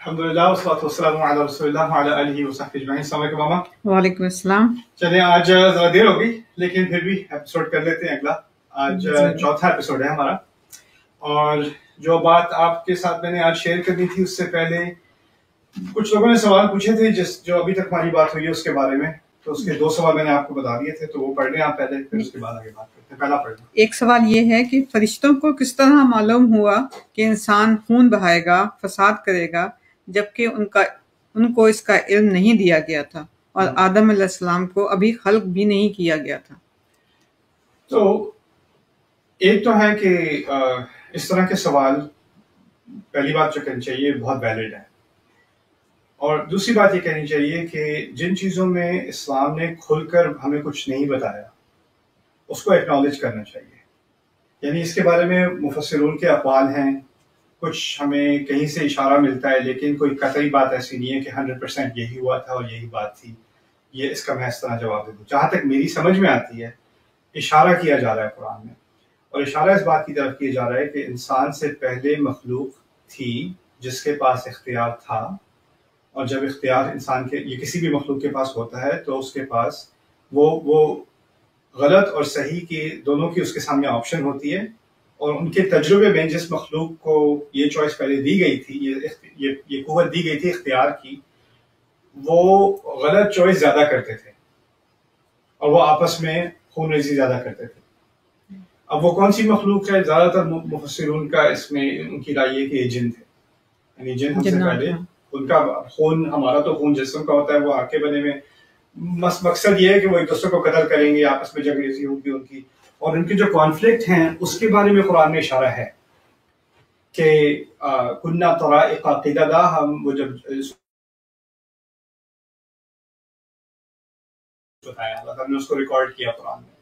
الحمدللہ والصلاۃ والسلام علی رسول اللہ وعلی آلہ وصحبہ اجمعین۔ السلام علیکم ماما۔ وعلیکم السلام۔ چلیں آج ذرا دیر ہو گئی لیکن پھر بھی ایپیسوڈ کر لیتے ہیں اگلا۔ آج چوتھا ایپیسوڈ ہے ہمارا، اور جو بات آپ کے ساتھ میں نے آج شیئر کرنی تھی اس سے پہلے کچھ لوگوں نے سوال پوچھے تھے جو ابھی تک ہماری بات ہوئی ہے اس کے بارے میں، تو اس کے 2 سوال میں نے آپ کو بتا دیے تھے، تو وہ پڑھ لیں آپ پہلے، پھر اس کے بعد آگے بات کرتے ہیں۔ پہلا پڑھ لیں۔ ایک سوال یہ ہے کہ فرشتوں کو کس طرح معلوم ہوا کہ انسان خون بہائے گا، فساد کرے گا، جبکہ ان کو اس کا علم نہیں دیا گیا تھا اور آدم علیہ السلام کو ابھی خلق بھی نہیں کیا گیا تھا؟ تو ایک تو ہے کہ اس طرح کے سوال پہلی بات جو کرنی چاہیے بہت ویلڈ ہے، اور دوسری بات یہ کہنی چاہیے کہ جن چیزوں میں اسلام نے کھل کر ہمیں کچھ نہیں بتایا اس کو ایکنالج کرنا چاہیے۔ یعنی اس کے بارے میں مفسرون کے اقوال ہیں، کچھ ہمیں کہیں سے اشارہ ملتا ہے، لیکن کوئی قطعی بات ایسی نہیں ہے کہ 100% یہی ہوا تھا اور یہی بات تھی، یہ اس کا میں اس طرح جواب دے دوں۔ جہاں تک میری سمجھ میں آتی ہے اشارہ کیا جا رہا ہے قرآن میں، اور اشارہ اس بات کی طرف کیا جا رہا ہے کہ انسان سے پہلے مخلوق تھی جس کے پاس اختیار تھا، اور جب اختیار انسان کے یہ کسی بھی مخلوق کے پاس ہوتا ہے تو اس کے پاس وہ غلط اور صحیح کی دونوں کی اس کے سامنے آپشن ہوتی ہے، اور ان کے تجربے میں جس مخلوق کو یہ چوائس پہلے دی گئی تھی، یہ قوت دی گئی تھی اختیار کی، وہ غلط چوائس زیادہ کرتے تھے اور وہ آپس میں خون ریزی زیادہ کرتے تھے۔ اب وہ کون سی مخلوق ہے؟ زیادہ تر مفسرون کا اس میں ان کی رائے ہے کہ یہ جن تھے، یعنی جن ہم سے پہلے ان کا خون، ہمارا تو خون جسم کا ہوتا ہے، وہ آگ کے بنے میں، مقصد یہ ہے کہ وہ ایک دوسرے کو قتل کریں گے، آپس میں جنگ ریزی ہوگی ان کی، اور ان کے جو کانفلکٹ ہیں اس کے بارے میں قرآن میں اشارہ ہے کہ کننا طرائق قددا، ہم وہ جب بتایا اللہ تعالیٰ نے اس کو ریکارڈ کیا قرآن میں،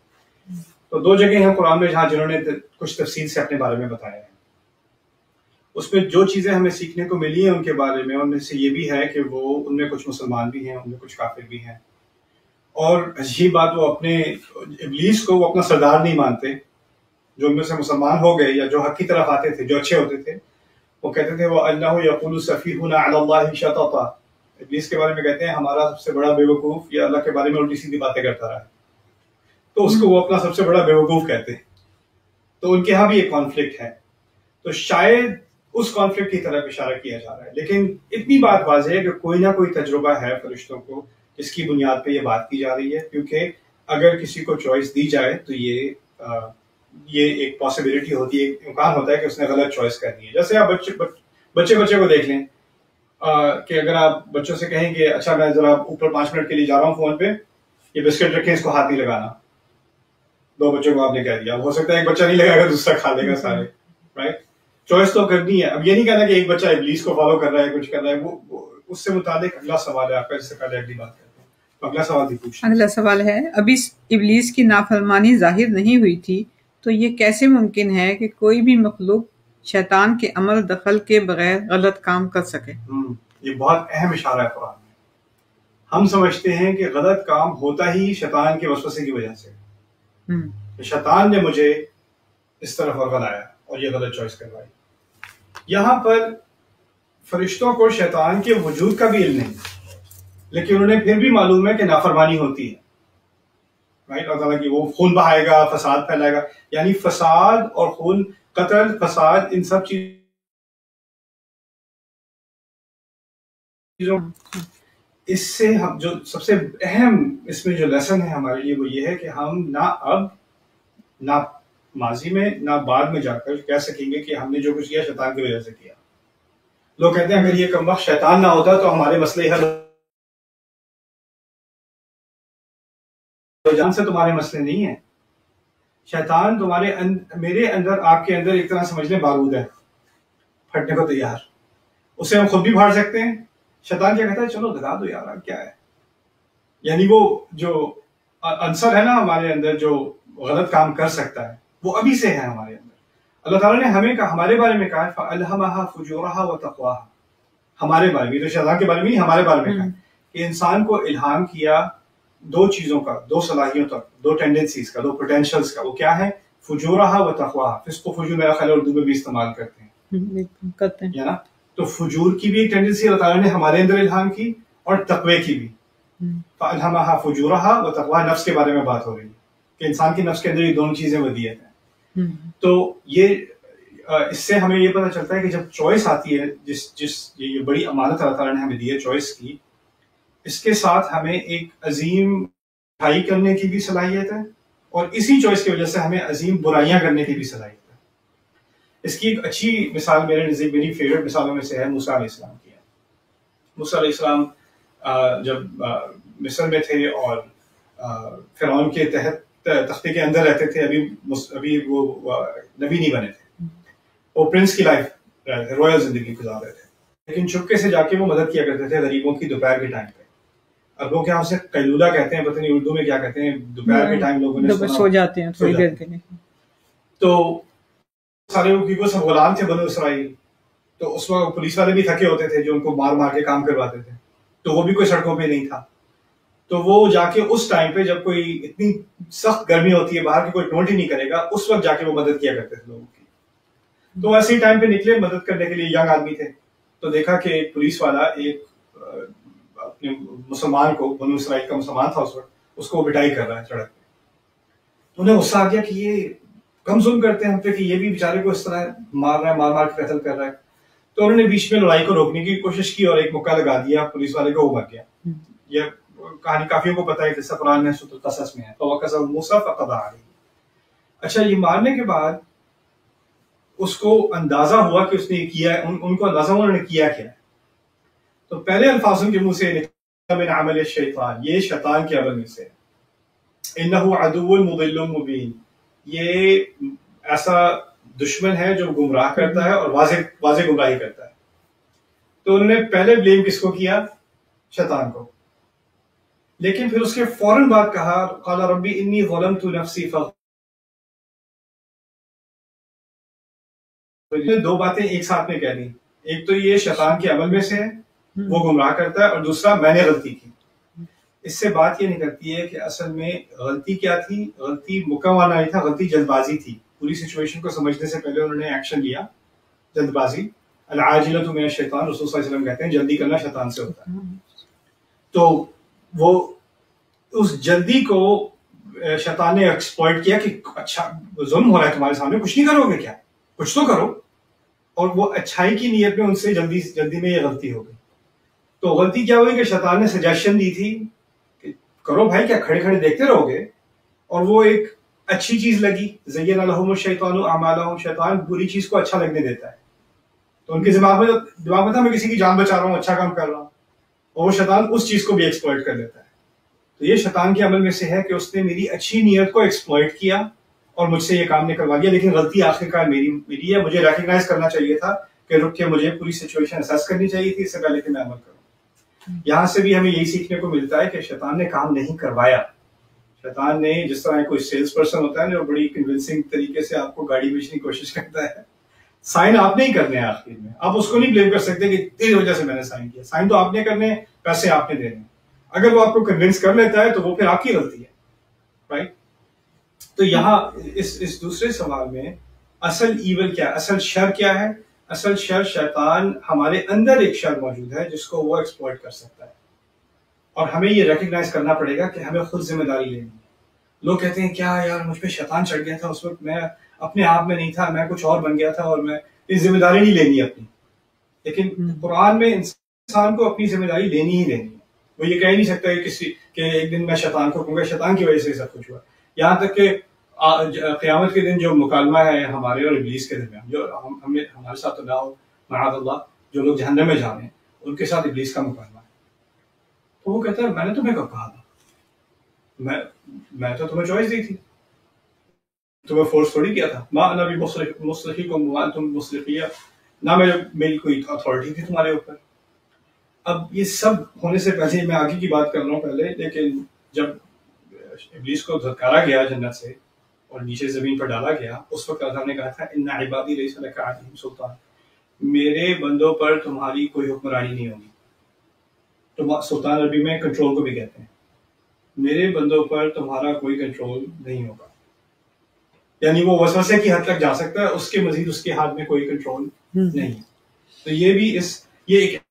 تو 2 جگہیں ہیں قرآن میں جنہوں نے کچھ تفصیل سے اپنے بارے میں بتایا ہے۔ اس میں جو چیزیں ہمیں سیکھنے کو ملی ہیں ان کے بارے میں، ان میں سے یہ بھی ہے کہ وہ ان میں کچھ مسلمان بھی ہیں، ان میں کچھ کافر بھی ہیں، اور عجیب بات وہ اپنے ابلیس کو وہ اپنا سردار نہیں مانتے۔ جو ان میں سے مسلمان ہو گئے یا جو حق کی طرف آتے تھے، جو اچھے ہوتے تھے، وہ کہتے تھے وَأَنَّهُ يَقُولُ سَفِيهُنَا عَلَى اللَّهِ شَطَطًا، ابلیس کے بارے میں کہتے ہیں ہمارا سب سے بڑا بیوقوف یہ اللہ کے بارے میں الٹی سیدھی باتیں کرتا رہا ہے، تو اس کو وہ اپنا سب سے بڑا بیوقوف کہتے ہیں۔ تو ان کے ہاں بھی ایک کانفلکٹ ہے، تو شاید اس کانفلکٹ کی طرف اشارہ کیا جا رہا ہے، لیکن اتنی بات واضح ہے کہ کوئی نہ کوئی تجربہ ہے فرشتوں کو جس کی بنیاد پہ یہ بات کی جا رہی ہے، کیونکہ اگر کسی کو چوائس دی جائے تو یہ ایک پاسبلٹی ہوتی ہے، ایک امکان ہوتا ہے کہ اس نے غلط چوائس کرنی ہے۔ جیسے آپ بچے کو دیکھ لیں کہ اگر آپ بچوں سے کہیں کہ اچھا میں ذرا اوپر 5 منٹ کے لیے جا رہا ہوں فون پہ، یہ بسکٹ رکھیں، اس کو ہاتھ نہیں لگانا، 2 بچوں کو آپ نے کہہ دیا، ہو سکتا ہے ایک بچہ نہیں لگائے گا دوسرا کھا لے گا سارے، رائٹ؟ چوائس تو کرنی ہے۔ اب یہ نہیں کہنا کہ ایک بچہ ابلیس کو فالو کر رہا ہے، کچھ کر رہا ہے، وہ اس سے متعلق اگلا سوال ہے آپ کا، جس سے پہلے اگلی بات کرتے ہیں۔ تو اگلا سوال بھی پوچھیں۔ اگلا سوال ہے، ابھی ابلیس کی نافرمانی ظاہر نہیں ہوئی تھی تو یہ کیسے ممکن ہے کہ کوئی بھی مخلوق شیطان کے عمل دخل کے بغیر غلط کام کر سکے؟ یہ بہت اہم اشارہ ہے قرآن میں۔ ہم سمجھتے ہیں کہ غلط کام ہوتا ہی شیطان کے وسوسے کی وجہ سے، شیطان نے مجھے اس طرف ورغلایا اور یہ غلط چوائس کروائی۔ یہاں پر فرشتوں کو شیطان کے وجود کا بھی علم نہیں، لیکن انہیں پھر بھی معلوم ہے کہ نافرمانی ہوتی ہے، رائٹ؟ اللہ تعالیٰ کی وہ خون بہائے گا، فساد پھیلائے گا، یعنی فساد اور خون، قتل، فساد، ان سب چیزوں اس سے ہم جو سب سے اہم اس میں جو لیسن ہے ہمارے لیے وہ یہ ہے کہ ہم نہ اب نہ ماضی میں نہ بعد میں جا کر کہہ سکیں گے کہ ہم نے جو کچھ کیا شیطان کی وجہ سے کیا۔ لوگ کہتے ہیں اگر یہ کم وقت شیطان نہ ہوتا تو ہمارے مسئلے حل جان سے تمہارے مسئلے نہیں ہیں۔ شیطان تمہارے میرے اندر، آپ کے اندر ایک طرح سمجھ لیں بارود ہے، پھٹنے کو تیار، اسے ہم خود بھی پھاڑ سکتے ہیں۔ شیطان کیا کہتا ہے؟ چلو لگا دو یار، کیا ہے؟ یعنی وہ جو عنصر ہے نا ہمارے اندر جو غلط کام کر سکتا ہے وہ ابھی سے ہے ہمارے اندر۔ اللہ تعالیٰ نے ہمیں ہمارے بارے میں کہا فَأَلْهَمَهَا فُجُورَهَا وَتَقْوَاهَا، ہمارے بارے میں، تو شیطان کے بارے میں نہیں، ہمارے بارے میں کہا کہ انسان کو الہام کیا 2 چیزوں کا، 2 صلاحیتوں کا، 2 ٹینڈنسیز کا، 2 پوٹینشلز کا۔ وہ کیا ہے؟ فجورہا و تقواہا۔ فسق و فجور میرا خیال اردو میں بھی استعمال کرتے ہیں، ہیں یا نا؟ تو فجور کی بھی ایک ٹینڈنسی اللہ تعالیٰ نے ہمارے اندر الہام کی اور تقوی کی بھی. فَأَلْهَمَهَا فُجُورَهَا وَتَقْوَىٰ نفس کے بارے میں بات ہو رہی ہے کہ انسان کی نفس کے اندر یہ دونوں چیزیں ودیعت ہیں. تو یہ اس سے ہمیں یہ پتہ چلتا ہے کہ جب چوائس آتی ہے جس یہ بڑی امانت اللہ تعالیٰ نے ہمیں دی ہے چوائس کی, اس کے ساتھ ہمیں ایک عظیم بھائی کرنے کی بھی صلاحیت ہے اور اسی چوائس کی وجہ سے ہمیں عظیم برائیاں کرنے کی بھی صلاحیت ہے. اس کی ایک اچھی مثال میرے نزدیک میری فیوریٹ مثالوں میں سے ہے موسیٰ علیہ السلام کی ہے. موسیٰ علیہ السلام جب مصر میں تھے اور فرعون کے تحت تختے کے اندر رہتے تھے, ابھی وہ نبی نہیں بنے تھے, وہ پرنس کی لائف رہے تھے, رویل زندگی گزار رہے تھے, لیکن چپکے سے جا کے وہ مدد کیا کرتے تھے غریبوں کی دوپہر کے ٹائم پہ. عربوں کے یہاں اسے قیلولہ کہتے ہیں, پتہ نہیں اردو میں کیا کہتے ہیں, دوپہر کے ٹائم لوگوں نے سو جاتے ہیں تھوڑی دیر کے لیے. تو سارے وہ سب غلام تھے بنو اسرائیل, تو اس وقت پولیس والے بھی تھکے ہوتے تھے جو ان کو مار مار کے کام کرواتے تھے, تو وہ بھی کوئی سڑکوں پہ نہیں تھا. تو وہ جا کے اس ٹائم پہ جب کوئی اتنی سخت گرمی ہوتی ہے باہر کی کوئی ٹونٹ ہی نہیں کرے گا, اس وقت جا کے وہ مدد کیا کرتے تھے لوگوں کی. تو ایسے ہی ٹائم پہ نکلے مدد کرنے کے لیے, ینگ آدمی تھے, تو دیکھا کہ ایک پولیس والا ایک اپنے مسلمان کو, بنو اسرائیل کا مسلمان تھا اس وقت, اس کو پٹائی کر رہا ہے سڑک پہ. تو انہیں غصہ آ گیا کہ یہ کم ظلم کرتے ہیں ہم پہ کہ یہ بھی بیچارے کو اس طرح مار رہا ہے, مار مار کے قتل کر رہا ہے. تو انہوں نے بیچ میں لڑائی کو روکنے کی کوشش کی اور ایک مکہ لگا دیا پولیس والے کو, وہ مر گیا. یہ کہانی کافیوں کو پتہ ہے, جیسا قرآن میں سورۃ القصص میں ہے, فَوَكَزَهُ مُوسَىٰ فَقَضَىٰ عَلَيْهِ. اچھا, یہ مارنے کے بعد اس کو اندازہ ہوا کہ اس نے کیا, ان کو اندازہ ہوا انہوں نے کیا کیا. تو پہلے الفاظ ان کے منہ سے نکلا من عمل الشیطان, یہ شیطان کے عمل میں سے, إِنَّهُ عَدُوٌّ مُضِلٌّ مُبِينٌ, یہ ایسا دشمن ہے جو گمراہ کرتا ہے اور واضح گمراہی کرتا ہے. تو انہوں نے پہلے بلیم کس کو کیا؟ شیطان کو. لیکن پھر اس کے فوراً بعد کہا قال ربی انی ظلمت نفسی دو باتیں ایک ساتھ میں کہہ دی. ایک تو یہ شیطان کے عمل میں سے ہے, وہ گمراہ کرتا ہے, اور دوسرا میں نے غلطی کی. اس سے بات یہ نکلتی ہے کہ اصل میں غلطی کیا تھی؟ غلطی مکمل نہیں تھا, غلطی جلد بازی تھی. پوری سچویشن کو سمجھنے سے پہلے انہوں نے ایکشن لیا, جلد بازی. العاجلۃ من الشیطان, رسول صلی اللہ علیہ وسلم کہتے ہیں جلدی کرنا شیطان سے ہوتا ہے. تو وہ اس جلدی کو شیطان نے ایکسپلائٹ کیا کہ اچھا ظلم ہو رہا ہے تمہارے سامنے, کچھ نہیں کرو گے کیا, کچھ تو کرو. اور وہ اچھائی کی نیت میں ان سے جلدی میں یہ غلطی ہو گئی. تو غلطی کیا ہوئی کہ شیطان نے سجیشن دی تھی کہ کرو بھائی, کیا کھڑے کھڑے دیکھتے رہو گے, اور وہ ایک اچھی چیز لگی. زین لہم الشیطان اعمالہم, شیطان بری چیز کو اچھا لگنے دیتا ہے. تو ان کے دماغ میں تھا میں کسی کی جان بچا رہا ہوں, اچھا کام کر رہا ہوں, اور وہ شیطان اس چیز کو بھی ایکسپلائٹ کر لیتا ہے. تو یہ شیطان کے عمل میں سے ہے کہ اس نے میری اچھی نیت کو ایکسپلائٹ کیا اور مجھ سے یہ کام نے کروا دیا. لیکن غلطی آخرکار میری ہے, مجھے ریکگنائز کرنا چاہیے تھا کہ رک کے مجھے پوری سچویشن اسیس کرنی چاہیے تھی اس سے پہلے کہ میں عمل کروں. یہاں سے بھی ہمیں یہی سیکھنے کو ملتا ہے کہ شیطان نے کام نہیں کروایا. شیطان نے, جس طرح کوئی سیلس پرسن ہوتا ہے نا, وہ بڑی کنونسنگ طریقے سے آپ کو گاڑی بیچنے کی کوشش کرتا ہے. سائن آپ نے ہی کرنے ہیں آخر میں, آپ اس کو نہیں بلیم کر سکتے کہ تیری وجہ سے میں نے سائن کیا. سائن تو آپ نے کرنے, پیسے آپ نے دینے. اگر وہ آپ کو کنونس کر لیتا ہے تو وہ پھر آپ کی غلطی ہے, رائٹ. تو یہاں اس دوسرے سوال میں اصل ایول کیا, اصل شر کیا ہے؟ اصل شر شیطان, ہمارے اندر ایک شر موجود ہے جس کو وہ ایکسپلائٹ کر سکتا ہے, اور ہمیں یہ ریکگنائز کرنا پڑے گا کہ ہمیں خود ذمہ داری لینی ہے. لوگ کہتے ہیں کیا یار مجھ پہ شیطان چڑھ گیا تھا, اس وقت میں اپنے آپ میں نہیں تھا, میں کچھ اور بن گیا تھا, اور میں یہ ذمہ داری نہیں لینی اپنی. لیکن قرآن میں انسان کو اپنی ذمہ داری لینی ہی لینی ہے. وہ یہ کہہ نہیں سکتا کہ ایک دن میں شیطان کو کہوں گا شیطان کی وجہ سے سب کچھ ہوا. یہاں تک کہ قیامت کے دن جو مکالمہ ہے ہمارے اور ابلیس کے درمیان, جو ہمارے ساتھ تو نہ ہو معاذ اللہ, جو لوگ جہنم میں جانے ہیں ان کے ساتھ ابلیس کا مکالمہ ہے. تو وہ کہتا ہے میں نے تمہیں کب کہا تھا, میں تو تمہیں چوائس دی تھی, تمہیں فورس تھوڑی کیا تھا. ما انا بمصرخکم وما انتم بمصرخی, نہ میری کوئی اتھارٹی تھی تمہارے اوپر. اب یہ سب ہونے سے پہلے میں آگے کی بات کر رہا ہوں پہلے, لیکن جب ابلیس کو دھتکارا گیا جنت سے اور نیچے زمین پر ڈالا گیا, اس وقت اللہ نے کہا تھا ان عبادی لیس لک علیہم سلطان, میرے بندوں پر تمہاری کوئی حکمرانی نہیں ہوگی. تو سلطان عربی میں کنٹرول کو بھی کہتے ہیں. میرے بندوں پر تمہارا کوئی کنٹرول نہیں ہوگا, یعنی وہ وسوسے کی حد تک جا سکتا ہے, اس کے مزید اس کے ہاتھ میں کوئی کنٹرول نہیں. تو یہ ایک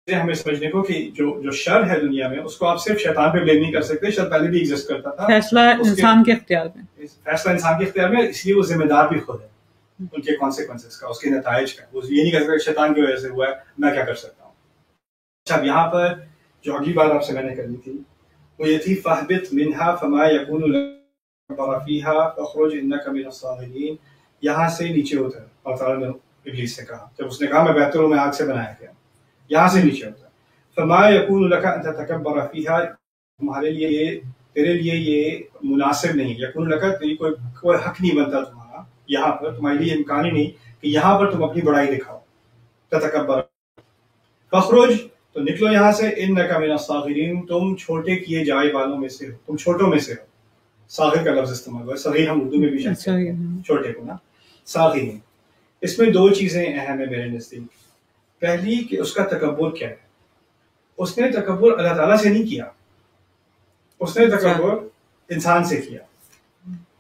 ہمیں سمجھنے کو کہ جو شر ہے دنیا میں اس کو آپ صرف شیطان پہ بلیم نہیں کر سکتے. شر پہلے بھی ایگزسٹ کرتا تھا, فیصلہ انسان کے اختیار میں, فیصلہ انسان کے اختیار میں, اس لیے وہ ذمہ دار بھی خود ہے ان کے کانسیکوینسز کا, اس کے نتائج کا. وہ یہ نہیں کر سکتا شیطان کی وجہ سے ہوا ہے, میں کیا کر سکتا ہوں. اچھا, اب یہاں پر جو اگلی بات آپ سے میں نے کرنی تھی وہ یہ تھی فَاهْبِطْ مِنْهَا فَمَا يَكُونُ لَكَ فِيهَا فَاخْرُجْ إِنَّكَ مِنَ الصَّاغِرِينَ. یہاں سے نیچے اتر. اللہ تعالیٰ نے ابلیس سے کہا, جب اس نے کہا میں بہتر ہوں, میں آگ سے بنایا گیا, یہاں سے نیچے اتر. فَمَا يَكُونُ لَكَ أَن تَتَكَبَّرَ فِيهَا, تمہارے لیے تیرے لیے یہ مناسب نہیں. یقون لگا تیری کوئی حق نہیں بنتا تمہارا یہاں پر, تمہارے لیے امکان ہی نہیں کہ یہاں پر تم اپنی بڑائی دکھاؤ. تتکبر فخرج, تو نکلو یہاں سے, انک من الصاغرین, تم چھوٹے کیے جائے والوں میں سے ہو, تم چھوٹوں میں سے ہو. صاغر کا لفظ استعمال ہوا ہے, صغیر ہم اردو میں بھی کہتے ہیں چھوٹے کو نا, صاغرین. اس میں دو چیزیں اہم ہیں میرے نزدیک. پہلی کہ اس کا تکبر کیا ہے. اس نے تکبر اللہ تعالیٰ سے نہیں کیا, اس نے تکبر انسان سے کیا.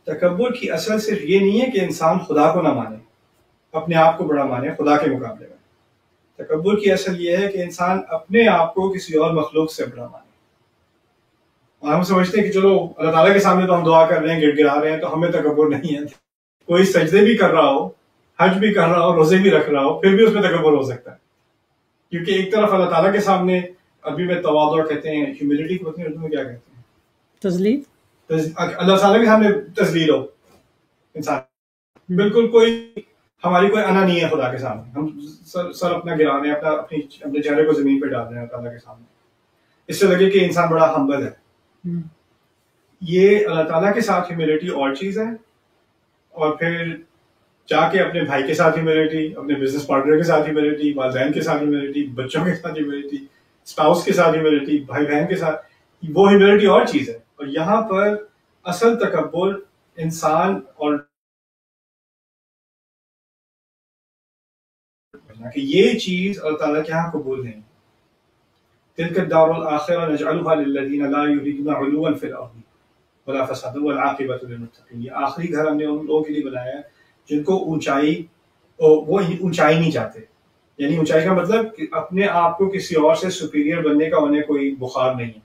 تکبر کی اصل صرف یہ نہیں ہے کہ انسان خدا کو نہ مانے, اپنے آپ کو بڑا مانے خدا کے مقابلے میں. تکبر کی اصل یہ ہے کہ انسان اپنے آپ کو کسی اور مخلوق سے بڑا مانے. اور ہم سمجھتے ہیں کہ چلو اللہ تعالیٰ کے سامنے تو ہم دعا کر رہے ہیں, گڑ گڑا رہے ہیں, تو ہمیں تکبر نہیں ہے. کوئی سجدے بھی کر رہا ہو, حج بھی کر رہا ہو, روزے بھی رکھ رہا ہو, پھر بھی اس میں تکبر ہو سکتا ہے. کیونکہ ایک طرف اللہ تعالیٰ کے سامنے, عربی میں تواضع کہتے ہیں, ہیوملٹی کو اردو میں کیا کہتے ہیں, تذلیل. اللہ تعالیٰ کے سامنے تذلیل ہو انسان, بالکل کوئی ہماری کوئی انا نہیں ہے خدا کے سامنے. ہم سر اپنا گرا رہے ہیں, اپنے چہرے کو زمین پہ ڈال رہے ہیں تعالیٰ کے سامنے, اس سے لگے کہ انسان بڑا ہمبل ہے. یہ اللہ تعالیٰ کے ساتھ ہیوملٹی اور چیز ہے, اور پھر جا کے اپنے بھائی کے ساتھ ہیوملٹی, اپنے بزنس پارٹنر کے ساتھ ہیوملٹی, والدین کے ساتھ ہیوملٹی, بچوں کے ساتھ ہیوملٹی, اسپاؤس کے ساتھ ہیوملٹی, بھائی بہن کے ساتھ, وہ ہیوملٹی اور چیز ہے. اور یہاں پر اصل تکبر انسان اور کہ یہ چیز اللہ تعالیٰ کے ہاں قبول نہیں. تلک الدار الآخرہ نجعلها للذین لا یریدون علوا فی الارض ولا فسادا والعاقبۃ للمتقین. یہ آخری گھر ہم نے ان لوگوں کے لیے بنایا ہے جن کو وہ اونچائی نہیں چاہتے. یعنی اونچائی کا مطلب کہ اپنے آپ کو کسی اور سے سپیریئر بننے کا انہیں کوئی بخار نہیں ہے,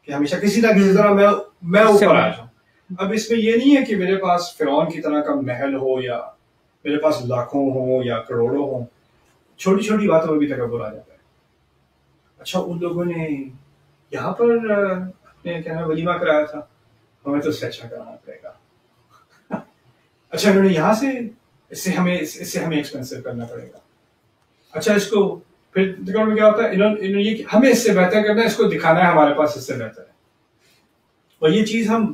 کہ ہمیشہ کسی نہ کسی طرح میں اوپر آ جاؤں. اب اس میں یہ نہیں ہے کہ میرے پاس فرعون کی طرح کا محل ہو, یا میرے پاس لاکھوں ہوں یا کروڑوں ہوں. چھوٹی چھوٹی باتوں میں بھی تکبر آ جاتا ہے. اچھا, ان لوگوں نے یہاں پر اپنے کہنا ولیمہ کرایا تھا, ہمیں تو اس سے اچھا کرانا پڑے گا. اچھا, انہوں نے یہاں سے اس سے ہمیں ایکسپینسو کرنا پڑے گا. اچھا, اس کو پھر کیا ہوتا ہے, انہوں یہ ہمیں اس سے بہتر کرنا ہے, اس کو دکھانا ہے ہمارے پاس اس سے بہتر ہے. اور یہ چیز ہم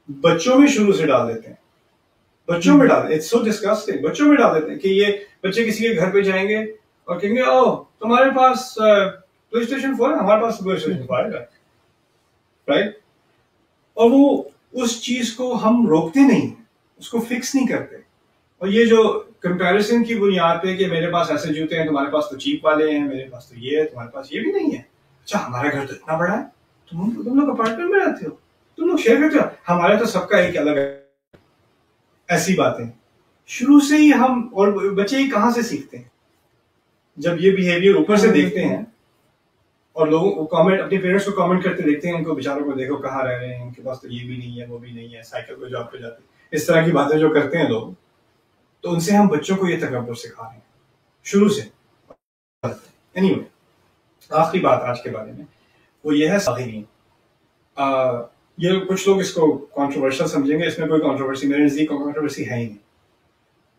بچوں میں شروع سے ڈال دیتے ہیں, بچوں میں ڈال دیتے ہیں, سو ڈسکسٹنگ, بچوں میں ڈال دیتے ہیں کہ یہ بچے کسی کے گھر پہ جائیں گے اور کہیں گے او تمہارے پاس پلے اسٹیشن 4 ہے, ہمارے پاس پلے اسٹیشن 5 ہے, رائٹ. اور وہ اس چیز کو ہم روکتے نہیں, اس کو فکس نہیں کرتے. اور یہ جو کمپیریزن کی بنیاد پہ کہ میرے پاس ایسے جوتے ہیں, تمہارے پاس تو چیپ والے ہیں, میرے پاس تو یہ ہے, تمہارے پاس یہ بھی نہیں ہے. اچھا, ہمارا گھر تو اتنا بڑا ہے, تم لوگ اپارٹمنٹ میں رہتے ہو, تم لوگ شیئر کرتے ہو, ہمارا تو سب کا ایک الگ ہے. ایسی باتیں شروع سے ہی ہم, اور بچے ہی کہاں سے سیکھتے ہیں جب یہ بیہیویئر اوپر سے دیکھتے ہیں, اور لوگوں کو کامنٹ, اپنے پیرنٹس کو کامنٹ کرتے دیکھتے ہیں, ان کو بیچاروں کو دیکھو کہاں رہ رہے ہیں, ان کے پاس تو یہ بھی نہیں ہے, وہ بھی نہیں ہے, سائیکل پہ جاب پہ جاتے ہیں, اس طرح کی باتیں جو کرتے ہیں لوگ, تو ان سے ہم بچوں کو یہ تکبر سکھا رہے ہیں شروع سے. anyway, آخری بات آج کے بارے میں وہ یہ ہے صاغرین. یہ کچھ لوگ اس کو کنٹروورشل سمجھیں گے, اس میں کوئی کنٹروورسی میرے نزدیک کنٹروورسی ہے ہی نہیں.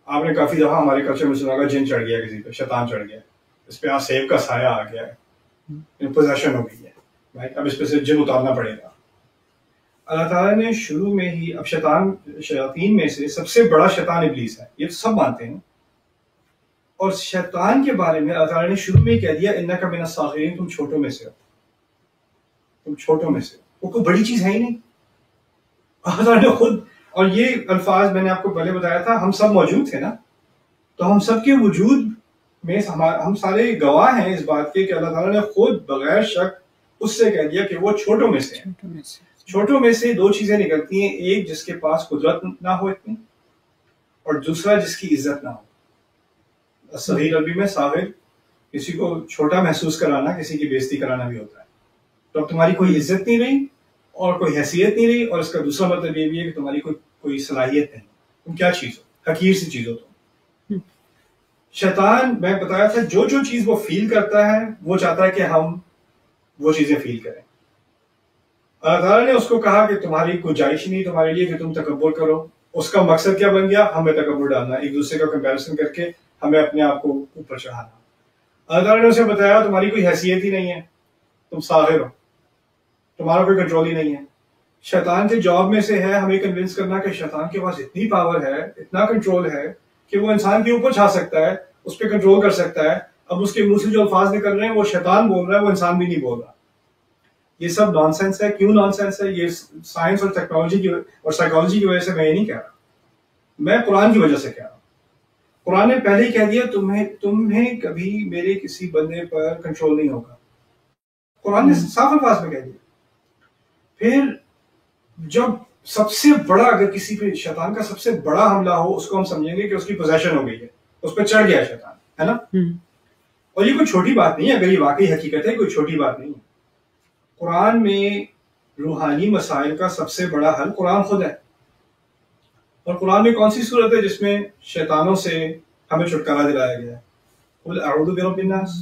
آپ نے کافی دفعہ ہمارے کلچر میں سنا ہوگا جن چڑھ گیا کسی پہ, شیطان چڑھ گیا, اس پہ سیب کا سایہ آ گیا ہے, پوزیشن ہو گئی ہے, اب اس پہ سے جن اتارنا پڑے گا. اللہ تعالیٰ نے شروع میں ہی, اب شیاطین میں سے سب سے بڑا شیطان ابلیس ہے, یہ تو سب مانتے ہیں. اور شیطان کے بارے میں اللہ تعالیٰ نے شروع میں ہی کہہ دیا انک من الصاغرین, تم چھوٹوں میں سے ہو, تم چھوٹوں میں سے. وہ کوئی بڑی چیز ہے ہی نہیں. اللہ تعالیٰ نے خود, اور یہ الفاظ میں نے آپ کو پہلے بتایا تھا, ہم سب موجود تھے نا, تو ہم سب کے وجود میں ہم سارے گواہ ہیں اس بات کے کہ اللہ تعالیٰ نے خود بغیر شک اس سے کہہ دیا کہ وہ چھوٹوں میں سے. چھوٹوں میں سے دو چیزیں نکلتی ہیں, ایک جس کے پاس قدرت نہ ہو اتنی, اور دوسرا جس کی عزت نہ ہو. صغیر عربی میں صاغر کسی کو چھوٹا محسوس کرانا، کسی کی بےزتی کرانا بھی ہوتا ہے. تو اب تمہاری کوئی عزت نہیں رہی اور کوئی حیثیت نہیں رہی، اور اس کا دوسرا مطلب یہ بھی ہے کہ تمہاری کوئی صلاحیت نہیں، تم کیا چیز ہو، حقیر سی چیز ہو تم. شیطان میں بتایا تھا جو چیز وہ فیل کرتا ہے وہ چاہتا ہے کہ ہم وہ چیزیں فیل کریں. اللہ تعالیٰ نے اس کو کہا کہ تمہاری گنجائش نہیں تمہارے لیے کہ تم تکبر کرو. اس کا مقصد کیا بن گیا؟ ہمیں تکبر ڈالنا، ایک دوسرے کا کمپیریزن کر کے ہمیں اپنے آپ کو اوپر چڑھانا. اللہ تعالیٰ نے اسے بتایا تمہاری کوئی حیثیت ہی نہیں ہے، تم ساغر ہو، تمہارا کوئی کنٹرول ہی نہیں ہے. شیطان کے جاب میں سے ہے ہمیں کنونس کرنا کہ شیطان کے پاس اتنی پاور ہے، اتنا کنٹرول ہے کہ وہ انسان کے اوپر چھا سکتا ہے، اس پہ کنٹرول کر سکتا ہے. اب اس کے منہ سے جو الفاظ نکل رہے ہیں وہ شیطان بول رہا ہے، وہ انسان بھی نہیں بول رہا. یہ سب نان سینس ہے. کیوں نان سینس ہے؟ یہ سائنس اور ٹیکنالوجی کی اور سائیکالوجی کی وجہ سے میں یہ نہیں کہہ رہا، میں قرآن کی وجہ سے کہہ رہا ہوں. قرآن نے پہلے ہی کہہ دیا تمہیں کبھی میرے کسی بندے پر کنٹرول نہیں ہوگا. قرآن نے صاف الفاظ میں کہہ دیا. پھر جب سب سے بڑا، اگر کسی پہ شیطان کا سب سے بڑا حملہ ہو، اس کو ہم سمجھیں گے کہ اس کی پوزیشن ہو گئی ہے، اس پہ چڑھ گیا شیطان، ہے نا. اور یہ کوئی چھوٹی بات نہیں ہے، اگر یہ واقعی حقیقت ہے، کوئی چھوٹی بات نہیں ہے. قرآن میں روحانی مسائل کا سب سے بڑا حل قرآن خود ہے. اور قرآن میں کون سی صورت ہے جس میں شیطانوں سے ہمیں چھٹکارا دلایا گیا ہے؟ قل اعوذ برب الناس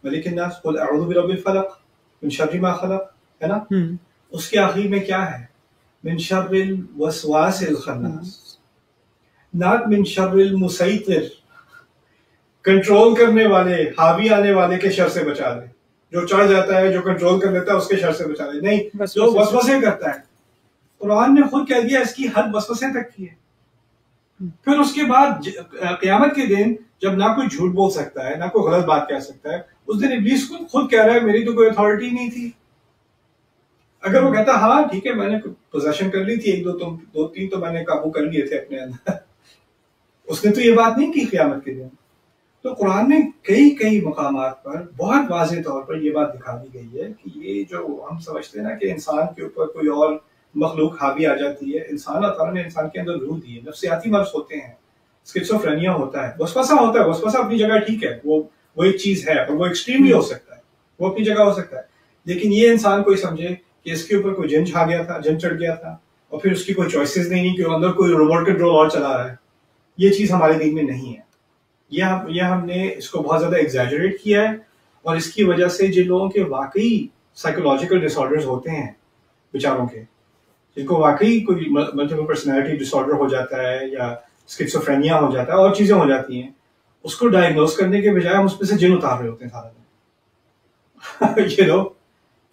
ملک الناس، قل اعوذ برب الفلق من شر ما خلق، ہے نا. اس کے آخر میں کیا ہے؟ من شر الوسواس الخناس، ناٹ من شر المسیطر، کنٹرول کرنے والے، حاوی آنے والے کے شر سے بچا لے. جو چڑھ جاتا ہے، جو کنٹرول کر لیتا ہے، اس کے شر سے بچا لے. نہیں، جو وسوسے کرتا ہے. قرآن نے خود کہہ دیا اس کی حد وسوسے تک کی ہے. پھر اس کے بعد قیامت کے دن جب نہ کوئی جھوٹ بول سکتا ہے، نہ کوئی غلط بات کہہ سکتا ہے، اس دن ابلیس خود کہہ رہا ہے میری تو کوئی اتھارٹی نہیں تھی. اگر وہ کہتا ہاں ٹھیک ہے میں نے پوزیشن کر لی تھی، ایک دو تین تو میں نے قابو کر لیے تھے اپنے اندر، اس نے تو یہ بات نہیں کی قیامت کے دن. تو قرآن میں کئی مقامات پر بہت واضح طور پر یہ بات دکھا دی گئی ہے کہ یہ جو ہم سمجھتے ہیں نا کہ انسان کے اوپر کوئی اور مخلوق حاوی آ جاتی ہے، اللہ تعالیٰ نے انسان کے اندر روح دی ہے. نفسیاتی مرض ہوتے ہیں، اسکیزوفرینیا ہوتا ہے، وسوسہ ہوتا ہے. وسوسہ اپنی جگہ ٹھیک ہے، وہ ایک چیز ہے، اور وہ ایکسٹریم بھی ہو سکتا ہے، وہ اپنی جگہ ہو سکتا ہے. لیکن یہ انسان کوئی سمجھے کہ اس کے اوپر کوئی جن چھا گیا تھا، جن چڑھ گیا تھا، اور پھر اس کی کوئی چوائسیز نہیں کہ اندر کوئی ریموٹ کنٹرول اور چلا رہا ہے، یہ چیز ہمارے دین میں نہیں ہے. یہ ہم نے اس کو بہت زیادہ ایگزیجریٹ کیا ہے، اور اس کی وجہ سے جن لوگوں کے واقعی سائیکولوجیکل ڈس آرڈرز ہوتے ہیں، بیچاروں کے جن کو واقعی کوئی ملٹیپل پرسنالٹی ڈس آرڈر ہو جاتا ہے یا اسکیزوفرینیا ہو جاتا ہے اور چیزیں ہو جاتی ہیں، اس کو ڈائگنوز کرنے کے بجائے ہم اس میں سے جن اتار رہے ہوتے ہیں سارا دن. یہ لوگ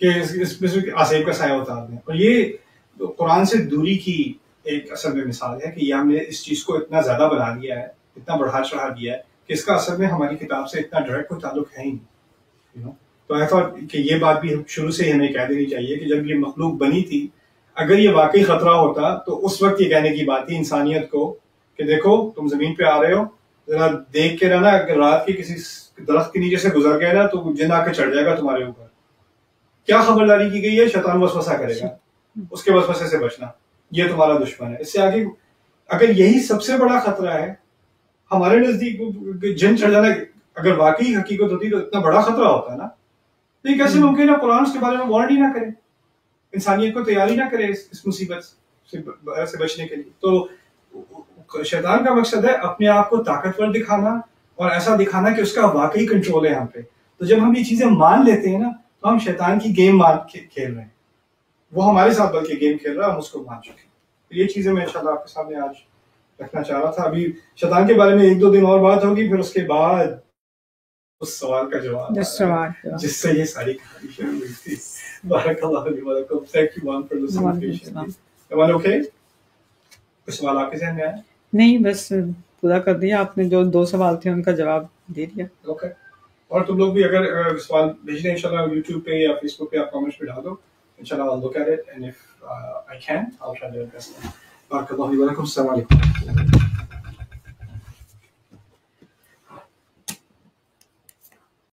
کہ اس میں سے آسیب کا سایہ اتار دیں. اور یہ قرآن سے دوری کی ایک اصل میں مثال ہے کہ یہ ہم نے اس چیز کو اتنا زیادہ بنا دیا ہے، اتنا بڑھا چڑھا دیا ہے کہ اس کا اصل میں ہماری کتاب سے اتنا ڈائریکٹ کوئی تعلق ہے ہی نہیں. تو I thought کہ یہ بات بھی شروع سے ہی ہمیں کہہ دینی چاہیے کہ جب یہ مخلوق بنی تھی، اگر یہ واقعی خطرہ ہوتا تو اس وقت یہ کہنے کی بات تھی انسانیت کو کہ دیکھو تم زمین پہ آ رہے ہو، ذرا دیکھ کے رہنا، اگر رات کے کسی درخت کے نیچے سے گزر گئے نا تو جن آ کے چڑھ جائے گا تمہارے اوپر. کیا خبرداری کی گئی ہے؟ شیطان وسوسہ کرے گا، اس کے وسوسے سے بچنا، یہ تمہارا دشمن ہے. اس سے آگے اگر یہی سب سے بڑا خطرہ ہے ہمارے نزدیک، جن چڑھ جانا اگر واقعی حقیقت ہوتی تو اتنا بڑا خطرہ ہوتا ہے نا. تو یہ کیسے ممکن ہے قرآن اس کے بارے میں وارن ہی نہ کرے، انسانیت کو تیاری نہ کرے اس مصیبت سے بچنے کے لیے. تو شیطان کا مقصد ہے اپنے آپ کو طاقتور دکھانا اور ایسا دکھانا کہ اس کا واقعی کنٹرول ہے ہم پہ. تو جب ہم یہ چیزیں مان لیتے ہیں نا تو ہم شیطان کی گیم کھیل رہے ہیں، وہ ہمارے ساتھ بلکہ گیم کھیل رہا ہے، ہم اس کو مان چکے ہیں. تو یہ چیزیں میں انشاءاللہ آپ کے سامنے آج رکھنا چاہ رہا تھا. ابھی شیطان کے بارے میں 1-2 دن اور بات ہوگی، پھر اس کے بعد اس سوال کا جواب جس سے یہ ساری کہانی شروع ہوئی تھی. بارک اللہ علیہ وسلم. Thank you ma'am for listening patiently. Everyone okay? کوئی سوال آپ کے ذہن میں آیا؟ نہیں، بس پورا کر دیا آپ نے، جو 2 سوال تھے ان کا جواب دے دیا. اوکے. اور تم لوگ بھی اگر سوال بھیجنے انشاءاللہ یوٹیوب پہ یا فیس بک پہ آپ کامنٹس پہ ڈال دو، انشاءاللہ I'll look at it and if I can I'll try to address them. بارک اللہ علیہ وسلم. السلام علیکم.